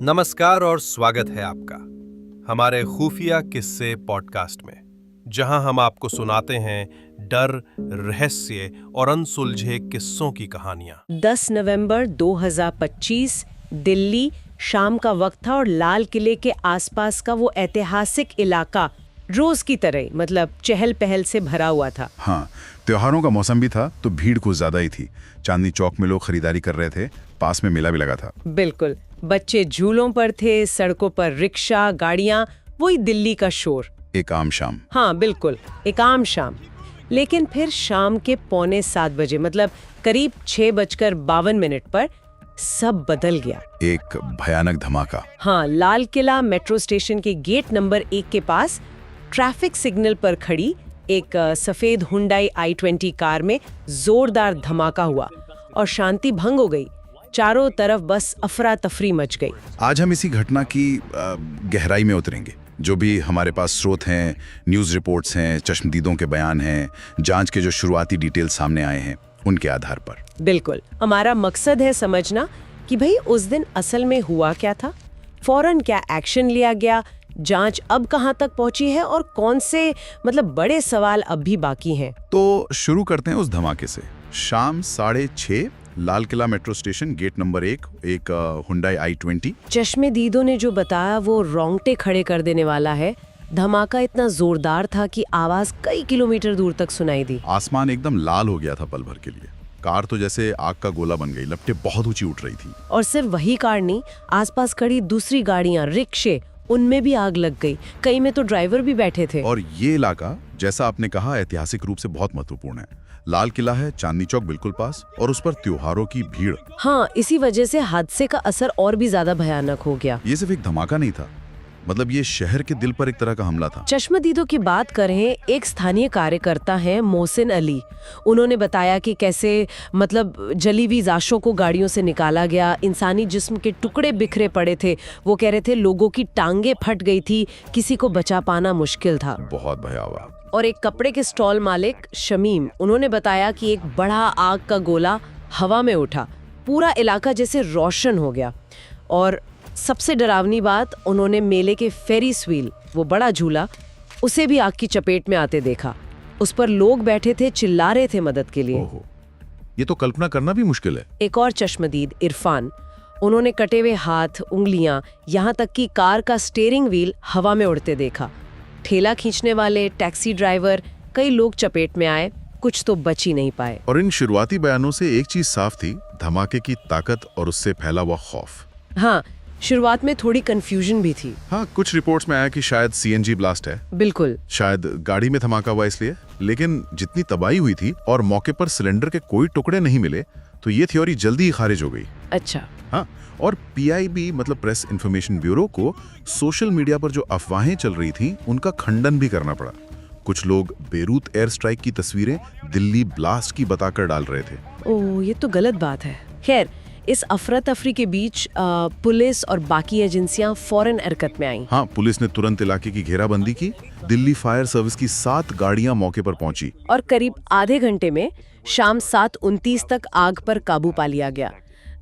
नमस्कार और स्वागत है आपका हमारे खुफिया किस्से पॉडकास्ट में, जहां हम आपको सुनाते हैं डर, रहस्य और अनसुलझे किस्सों की कहानियां। 10 नवंबर 2025 दिल्ली, शाम का वक्त था और लाल किले के आसपास का वो ऐतिहासिक इलाका रोज की तरह मतलब चहल पहल से भरा हुआ था। हाँ, त्योहारों का मौसम भी था तो भीड़ कुछ ज्यादा ही थी। चांदनी चौक में लोग खरीदारी कर रहे थे, पास में मेला भी लगा था। बिल्कुल, बच्चे झूलों पर थे, सड़कों पर रिक्शा, गाड़ियां, वही दिल्ली का शोर। एक आम शाम। हाँ बिल्कुल, एक आम शाम। लेकिन फिर शाम के 6:45 बजे मतलब करीब 6:52 पर सब बदल गया। एक भयानक धमाका। हाँ, लाल किला मेट्रो स्टेशन के गेट नंबर 1 के पास ट्रैफिक सिग्नल पर खड़ी एक सफेद हुंडई i20 कार में जोरदार धमाका हुआ और शांति भंग हो गई। चारों तरफ बस अफरा तफरी मच गई। आज हम इसी घटना की गहराई में उतरेंगे। जो भी हमारे पास स्रोत हैं, न्यूज़ रिपोर्ट्स हैं, चश्मदीदों के बयान हैं, जांच के जो शुरुआती डिटेल्स सामने आए हैं, उनके आधार पर। बिल्कुल, हमारा मकसद है समझना कि भाई उस दिन असल में हुआ क्या था, फौरन क्या एक्शन लिया गया, जांच अब कहां तक पहुंची है और कौन से बड़े सवाल अब भी बाकी हैं। तो शुरू करते हैं उस धमाके से। शाम 6:30 Lal Qila metro station, gate number 1, एक हुंडई i20। चश्मदीदों ने जो बताया वो रोंगटे खड़े कर देने वाला है। धमाका इतना जोरदार था कि आवाज कई किलोमीटर दूर तक सुनाई दी। आसमान एकदम लाल हो गया था पल भर के लिए। कार तो जैसे आग का गोला बन गई, लपटें बहुत ऊंची उठ रही थी। और सिर्फ वही कार नहीं, आसपास खड़ी दूसरी गाड़ियां, रिक्शे, उनमें भी आग लग गई। कई में तो ड्राइवर भी बैठे थे। और ये इलाका, जैसा आपने कहा, ऐतिहासिक रूप से बहुत महत्वपूर्ण है। लाल किला है, चांदनी चौक बिल्कुल पास, और उस पर त्योहारों की भीड़। हाँ, इसी वजह से हादसे का असर और भी ज्यादा भयानक हो गया। ये सिर्फ एक धमाका नहीं था, ये शहर के दिल पर एक तरह का हमला था। चश्मदीदों की बात करें, एक स्थानीय कार्यकर्ता हैं मोहसिन अली। उन्होंने बताया कि कैसे जली हुई लाशों को गाड़ियों से निकाला गया, इंसानी जिस्म के टुकड़े बिखरे पड़े थे। वो कह रहे थे लोगों की टांगे फट गई थी, किसी को बचा पाना मुश्किल था। बहुत भयावह। और एक कपड़े के स्टॉल मालिक शमीम, उन्होंने बताया कि एक बड़ा आग का गोला हवा में उठा, पूरा इलाका जैसे रोशन हो गया। और सबसे डरावनी बात, उन्होंने मेले के फेरिस व्हील, वो बड़ा झूला, उसे भी आग की चपेट में आते देखा। उस पर लोग बैठे थे, चिल्ला रहे थे मदद के लिए। ओहो, ये तो कल्पना करना भी मुश्किल है। एक और चश्मदीद इरफान, उन्होंने कटे हुए हाथ, उंगलियां, यहाँ तक कि कार का स्टीयरिंग व्हील हवा में उड़ते देखा। ठेला खींचने वाले, टैक्सी ड्राइवर, कई लोग चपेट में आए, कुछ तो बच ही नहीं पाए। और इन शुरुआती बयानों से एक चीज साफ थी, धमाके की ताकत और उससे फैला हुआ खौफ। हाँ, शुरुआत में थोड़ी कंफ्यूजन भी थी। हाँ, कुछ रिपोर्ट्स में आया कि शायद सीएनजी ब्लास्ट है। बिल्कुल, शायद गाड़ी में धमाका हुआ इसलिए। लेकिन जितनी तबाही हुई थी और मौके पर सिलेंडर के कोई टुकड़े नहीं मिले, तो ये थ्योरी जल्दी ही खारिज हो गई। अच्छा। हाँ, और पीआईबी प्रेस इंफॉर्मेशन ब्यूरो को सोशल मीडिया पर जो अफवाहें चल रही थी, उनका खंडन भी करना पड़ा। कुछ लोग बेरूत एयर स्ट्राइक की तस्वीरें दिल्ली ब्लास्ट की बताकर डाल रहे थे। ओह, ये तो गलत बात है। खैर, इस अफरा तफरी के बीच पुलिस और बाकी एजेंसियां फौरन हरकत में आईं। हाँ, पुलिस ने तुरंत इलाके की घेराबंदी की। दिल्ली फायर सर्विस की 7 गाड़ियां मौके पर पहुंची और करीब आधे घंटे में शाम 7:29 तक आग पर काबू पा लिया गया।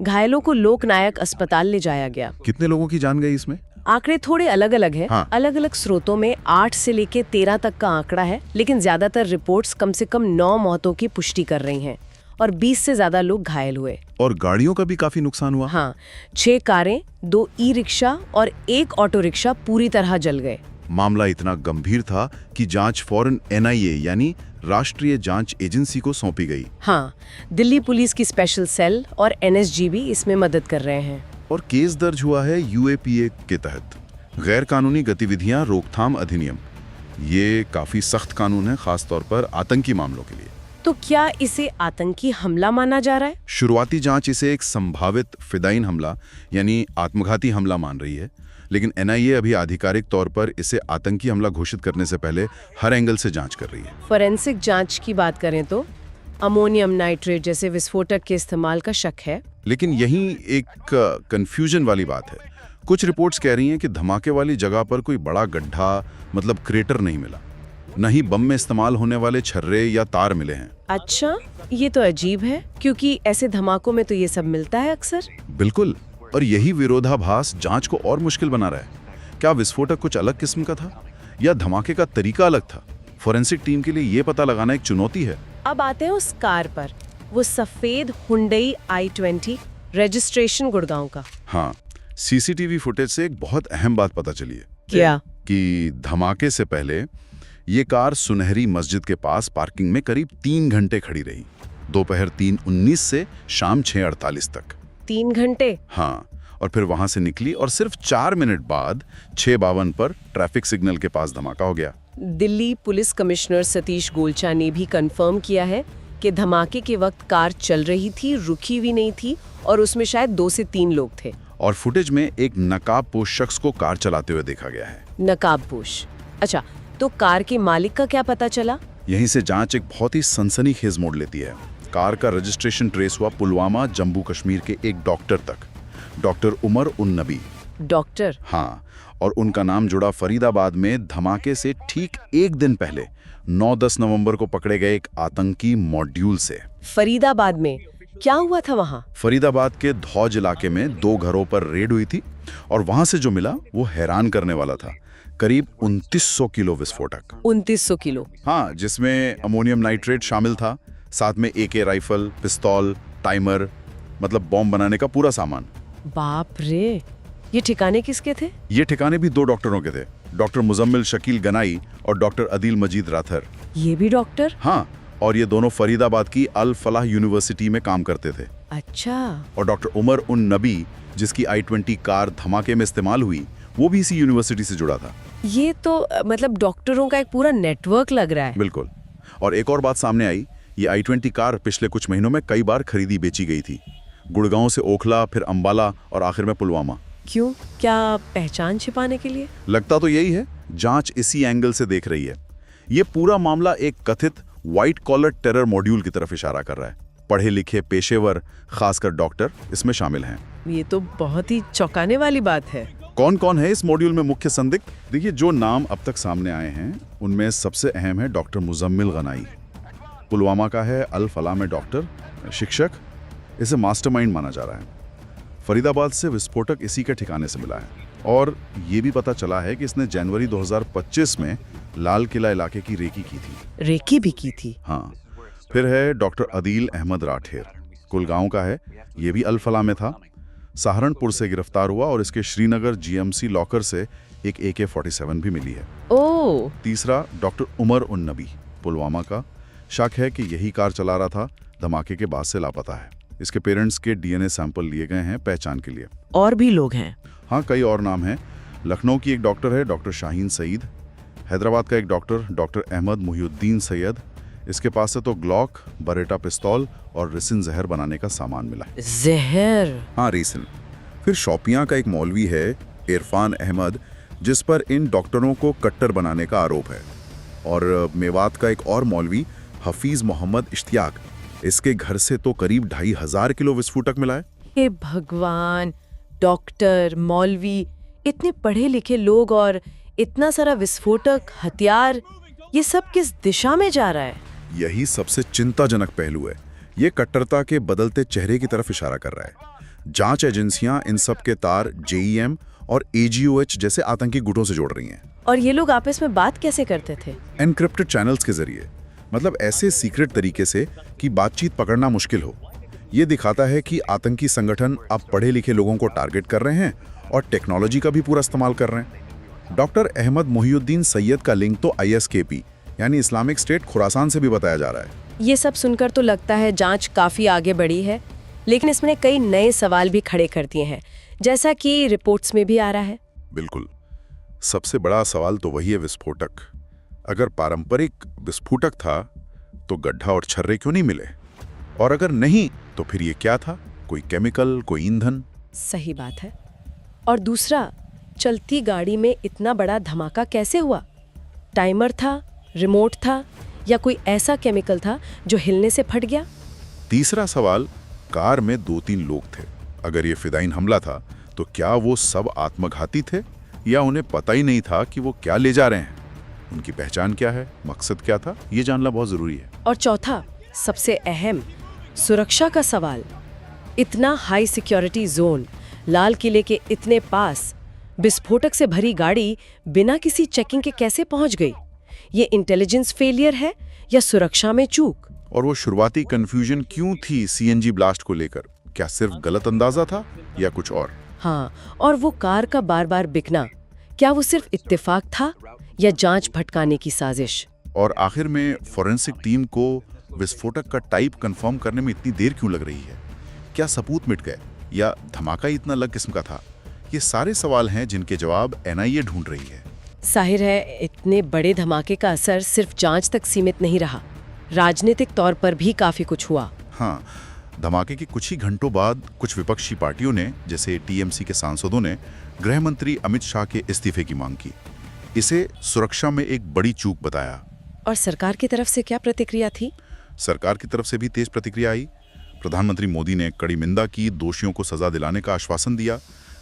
घायलों को लोकनायक अस्पताल ले जाया गया। कितने लोगों की जान गई इसमें? आंकड़े थोड़े अलग अलग हैं। हाँ। अलग अलग स्रोतों में 8 से लेके 13 तक का आंकड़ा है, लेकिन ज्यादातर रिपोर्ट्स कम से कम 9 मौतों की पुष्टि कर रही हैं और 20 से ज्यादा लोग घायल हुए। और गाड़ियों का भी काफी नुकसान हुआ। हाँ, 6 कारें, 2 ई-रिक्शा और 1 ऑटो रिक्शा पूरी तरह जल गए। मामला इतना गंभीर था कि जांच फौरन एनआईए यानी राष्ट्रीय जांच एजेंसी को सौंपी गई। हाँ, दिल्ली पुलिस की स्पेशल सेल और एनएसजी भी इसमें मदद कर रहे हैं। और केस दर्ज हुआ है यूएपीए के तहत, गैर कानूनी गतिविधियां रोकथाम अधिनियम। ये काफी सख्त कानून है, खासतौर पर आतंकी मामलों के लिए। तो क्या इसे आतंकी हमला माना जा रहा है? शुरुआती जांच इसे एक संभावित फिदायीन हमला यानी आत्मघाती हमला मान रही है, लेकिन एनआईए अभी आधिकारिक तौर पर इसे आतंकी हमला घोषित करने से पहले हर एंगल से जांच कर रही है। फोरेंसिक जांच की बात करें तो अमोनियम नाइट्रेट जैसे विस्फोटक के इस्तेमाल का शक है। लेकिन यही एक कंफ्यूजन वाली बात है। कुछ रिपोर्ट्स कह रही हैं कि धमाके वाली जगह पर कोई बड़ा गड्ढा क्रेटर नहीं मिला, न ही बम में इस्तेमाल होने वाले छर्रे या तार मिले हैं। अच्छा, ये तो अजीब है, क्योंकि ऐसे धमाकों में तो ये सब मिलता है अक्सर। बिल्कुल, और यही विरोधाभास जांच को और मुश्किल बना रहा है। क्या विस्फोटक कुछ अलग किस्म का था या धमाके का तरीका अलग था? फोरेंसिक टीम के लिए ये पता लगाना एक चुनौती है। अब आते हैं उस कार पर, वो सफेद हुंडई i20, रजिस्ट्रेशन गुड़गांव का। हाँ, सीसीटीवी फुटेज से एक बहुत अहम बात पता चली है। क्या? कि धमाके से पहले ये कार सुनहरी मस्जिद के पास पार्किंग में करीब 3 घंटे खड़ी रही, दोपहर 3:19 से शाम 6:48 तक। 3 घंटे? हाँ, और फिर वहां से निकली और सिर्फ 4 मिनट बाद 6:52 पर ट्रैफिक सिग्नल के पास धमाका हो गया। दिल्ली पुलिस कमिश्नर सतीश गोलचा ने भी कंफर्म किया है कि धमाके के वक्त कार चल रही थी, रुकी भी नहीं थी और उसमें शायद 2 से 3 लोग थे। और फुटेज में एक नकाबपोश शख्स को कार चलाते हुए देखा गया है। नकाबपोश? अच्छा, तो कार के मालिक का क्या पता चला? यहीं से जांच एक बहुत ही सनसनीखेज मोड़ लेती है। कार का रजिस्ट्रेशन ट्रेस हुआ पुलवामा, जम्मू कश्मीर के एक डॉक्टर तक, डॉक्टर उमर उन नबी। डॉक्टर? हाँ, और उनका नाम जुड़ा फरीदाबाद में धमाके से ठीक एक दिन पहले 9-10 नवंबर को पकड़े गए एक आतंकी मॉड्यूल से। फरीदाबाद में क्या हुआ था वहाँ? फरीदाबाद के धौज इलाके में 2 घरों पर रेड हुई थी और वहां से जो मिला वो हैरान करने वाला था। करीब 2900 किलो विस्फोटक। 2900 किलो? हाँ, जिसमें अमोनियम नाइट्रेट शामिल था, साथ में AK राइफल, पिस्तौल, टाइमर, मतलब बॉम्ब बनाने का पूरा सामान। बाप रे, ये ठिकाने किसके थे? ये ठिकाने भी 2 डॉक्टरों के थे, डॉक्टर मुजम्मिल शकील गनाई और डॉक्टर अदील मजीद राथर। ये भी डॉक्टर? हाँ, और ये दोनों फरीदाबाद की अल फलाह यूनिवर्सिटी में काम करते थे। अच्छा। और डॉक्टर उमर उन नबी, जिसकी i20 कार धमाके में इस्तेमाल हुई, वो भी इसी यूनिवर्सिटी से जुड़ा था। ये तो मतलब डॉक्टरों का एक पूरा नेटवर्क लग रहा है। बिल्कुल। और एक और बात सामने आई, ये i20 कार पिछले कुछ महीनों में कई बार खरीदी बेची गई थी। गुड़गांव से ओखला, फिर अंबाला और आखिर में पुलवामा। क्यों? क्या पहचान छिपाने के लिए? लगता तो यही है। जांच इसी एंगल से देख रही है। ये पूरा मामला एक कथित व्हाइट कॉलर टेरर मॉड्यूल की तरफ इशारा कर रहा है। पढ़े लिखे पेशेवर, खासकर डॉक्टर, इसमें शामिल हैं। ये तो बहुत ही चौंकाने वाली बात है। कौन कौन है इस मॉड्यूल में मुख्य संदिग्ध? देखिए, जो नाम अब तक सामने आए हैं उनमें सबसे अहम है डॉक्टर मुजम्मिल गनाई। पुलवामा का है, अल फलाह में डॉक्टर, शिक्षक। इसे मास्टरमाइंड माना जा रहा है। फरीदाबाद से विस्फोटक इसी के ठिकाने से मिला है और ये भी पता चला है कि इसने जनवरी 2025 में लाल किला इलाके की रेकी की थी। रेकी भी की थी? हाँ। फिर है डॉक्टर अदील अहमद राठेर, कुलगांव का है, ये भी अल फलाह में था। सहारनपुर से गिरफ्तार हुआ और इसके श्रीनगर GMC लॉकर से एक AK-47 भी मिली है। ओह। तीसरा डॉक्टर उमर उन नबी, पुलवामा का। शक है कि यही कार चला रहा था, धमाके के बाद से लापता है। इसके पेरेंट्स के DNA सैंपल लिए गए हैं पहचान के लिए। और भी लोग हैं? हाँ, कई और नाम हैं। लखनऊ की एक डॉक्टर है, डॉक्टर शाहीन सईद। हैदराबाद का एक डॉक्टर, डॉक्टर अहमद मुहिउद्दीन सैयद। इसके पास से तो ग्लॉक, बरेटा पिस्तौल और रिसिन जहर बनाने का सामान मिला है। जहर? हाँ, रिसिन। फिर शोपियां का एक मौलवी है, इरफान अहमद, जिस पर इन डॉक्टरों को कट्टर बनाने का आरोप है। और मेवात का एक और मौलवी, हफीज मोहम्मद इश्तियाक, इसके घर से तो करीब 2500 किलो विस्फोटक मिला है। हे भगवान, डॉक्टर, मौलवी, इतने पढ़े लिखे लोग और इतना सारा विस्फोटक, हथियार, ये सब किस दिशा में जा रहा है? यही सबसे चिंताजनक पहलू है। ये कट्टरता के बदलते चेहरे की तरफ इशारा कर रहा है। जांच एजेंसियां इन सब के तार JEM और AGOH जैसे आतंकी गुटों से जोड़ रही हैं। और ये लोग आपस में बात कैसे करते थे? एनक्रिप्टेड चैनल्स के जरिए, मतलब ऐसे सीक्रेट तरीके से कि बातचीत पकड़ना मुश्किल हो। ये दिखाता है कि आतंकी संगठन अब पढ़े लिखे लोगों को टारगेट कर रहे हैं और टेक्नोलॉजी का भी पूरा इस्तेमाल कर रहे हैं। डॉक्टर अहमद मुहिउद्दीन सैयद का लिंक तो ISKP यानी इस्लामिक स्टेट खुरासान से भी बताया जा रहा है। ये सब सुनकर तो लगता है जांच काफी आगे बढ़ी है, लेकिन इसमें कई नए सवाल भी खड़े कर दिए हैं, जैसा कि रिपोर्ट्स में भी आ रहा है। बिल्कुल। सबसे बड़ा सवाल तो वही है विस्फोटक। अगर पारंपरिक विस्फोटक था तो गड्ढा और छर्रे क्यों नहीं मिले? और अगर नहीं तो फिर ये क्या था? कोई केमिकल, कोई ईंधन? सही बात है। और दूसरा, चलती गाड़ी में इतना बड़ा धमाका कैसे हुआ? टाइमर था, रिमोट था, या कोई ऐसा केमिकल था जो हिलने से फट गया? तीसरा सवाल, कार में 2-3 लोग थे। अगर ये फिदाइन हमला था तो क्या वो सब आत्मघाती थे या उन्हें पता ही नहीं था कि वो क्या ले जा रहे हैं? उनकी पहचान क्या है, मकसद क्या था, ये जानना बहुत जरूरी है। और चौथा, सबसे अहम, सुरक्षा का सवाल। इतना हाई सिक्योरिटी जोन, लाल किले के इतने पास विस्फोटक से भरी गाड़ी बिना किसी चेकिंग के कैसे पहुंच गई? ये इंटेलिजेंस फेलियर है या सुरक्षा में चूक? और वो शुरुआती कंफ्यूजन क्यों थी सीएनजी ब्लास्ट को लेकर? क्या सिर्फ गलत अंदाजा था या कुछ और? हाँ, और वो कार का बार बार बिकना, क्या वो सिर्फ इत्तेफाक था या जांच भटकाने की साजिश? और आखिर में फॉरेंसिक टीम को विस्फोटक का टाइप कंफर्म करने में इतनी देर क्यों लग रही है? क्या सबूत मिट गए या धमाका इतना अलग किस्म का था? ये सारे सवाल हैं जिनके जवाब एनआईए ढूंढ रही है। जाहिर है इतने बड़े धमाके का असर सिर्फ जांच तक सीमित नहीं रहा, राजनीतिक तौर पर भी काफी कुछ हुआ। हाँ, धमाके के कुछ ही घंटों बाद कुछ विपक्षी पार्टियों ने, जैसे टीएमसी के सांसदों ने गृह मंत्री अमित शाह के इस्तीफे की मांग की। इसे सुरक्षा में एक बड़ी चूक बताया। और सरकार की तरफ से क्या प्रतिक्रिया थी? सरकार की तरफ से भी तेज प्रतिक्रिया आई। प्रधानमंत्री मोदी ने कड़ी निंदा की, दोषियों को सजा दिलाने का आश्वासन दिया।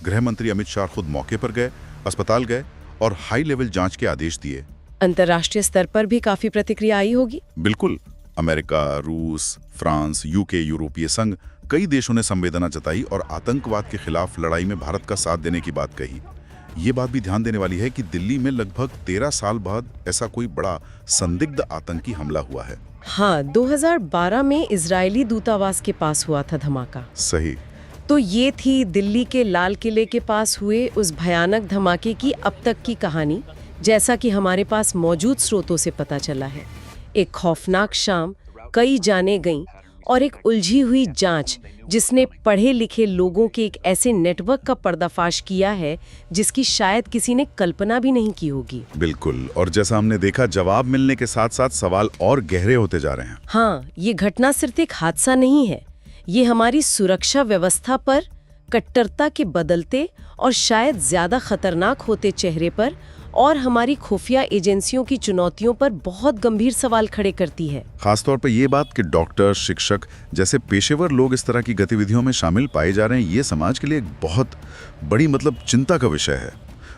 गृह मंत्री अमित शाह खुद मौके पर गए, अस्पताल गए और हाई लेवल जांच के आदेश दिए। अंतर्राष्ट्रीय स्तर पर भी काफी प्रतिक्रिया आई होगी। बिल्कुल, अमेरिका, रूस, फ्रांस, यूके, यूरोपीय संघ, कई देशों ने संवेदना जताई और आतंकवाद के खिलाफ लड़ाई में भारत का साथ देने की बात कही। ये बात भी ध्यान देने वाली है कि दिल्ली में लगभग 13 साल बाद ऐसा कोई बड़ा संदिग्ध आतंकी हमला हुआ है। हाँ, 2012 में इजरायली दूतावास के पास हुआ था धमाका। सही। तो ये थी दिल्ली के लाल किले के पास हुए उस भयानक धमाके की अब तक की कहानी, जैसा कि हमारे पास मौजूद स्रोतों से पता चला है। एक खौफनाक शाम, कई जाने गईं और एक उलझी हुई जांच जिसने पढ़े लिखे लोगों के एक ऐसे नेटवर्क का पर्दाफाश किया है जिसकी शायद किसी ने कल्पना भी नहीं की होगी। बिल्कुल, और जैसा हमने देखा, जवाब मिलने के साथ साथ सवाल और गहरे होते जा रहे हैं। हाँ, ये घटना सिर्फ एक हादसा नहीं है, ये हमारी सुरक्षा व्यवस्था पर कट्टरता के बदलते और शायद ज्यादा खतरनाक होते चेहरे पर और हमारी खुफिया एजेंसियों की चुनौतियों पर बहुत गंभीर सवाल खड़े करती है। खासतौर पर ये बात कि डॉक्टर, शिक्षक जैसे पेशेवर लोग इस तरह की गतिविधियों में शामिल पाए जा रहे हैं, ये समाज के लिए एक बहुत बड़ी चिंता का विषय है।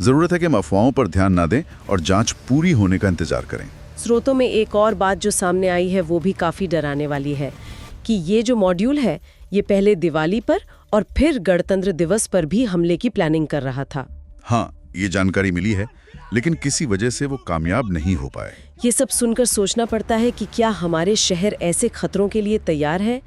जरूरत है कि हम अफवाहों पर ध्यान ना दें और जांच पूरी होने का इंतजार करें। स्रोतों में एक और बात जो सामने आई है वो भी काफी डराने वाली है कि ये जो मॉड्यूल है ये पहले दिवाली पर और फिर गणतंत्र दिवस पर भी हमले की प्लानिंग कर रहा था। हाँ, ये जानकारी मिली है, लेकिन किसी वजह से वो कामयाब नहीं हो पाए। ये सब सुनकर सोचना पड़ता है कि क्या हमारे शहर ऐसे खतरों के लिए तैयार है?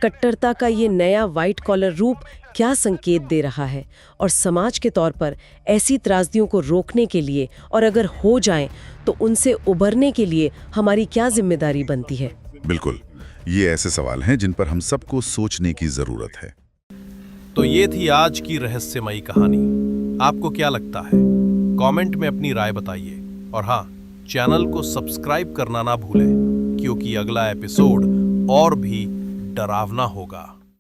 कट्टरता का ये नया व्हाइट कॉलर रूप क्या संकेत दे रहा है? और समाज के तौर पर ऐसी त्रासदियों को रोकने के लिए और अगर हो जाएं तो उनसे उबरने के लिए हमारी क्या जिम्मेदारी बनती है? बिल्कुल, ये ऐसे सवाल हैं जिन पर हम सबको सोचने की जरूरत है। तो ये थी आज की रहस्यमयी कहानी। आपको क्या लगता है? कमेंट में अपनी राय बताइए और हाँ, चैनल को सब्सक्राइब करना ना भूलें क्योंकि अगला एपिसोड और भी डरावना होगा।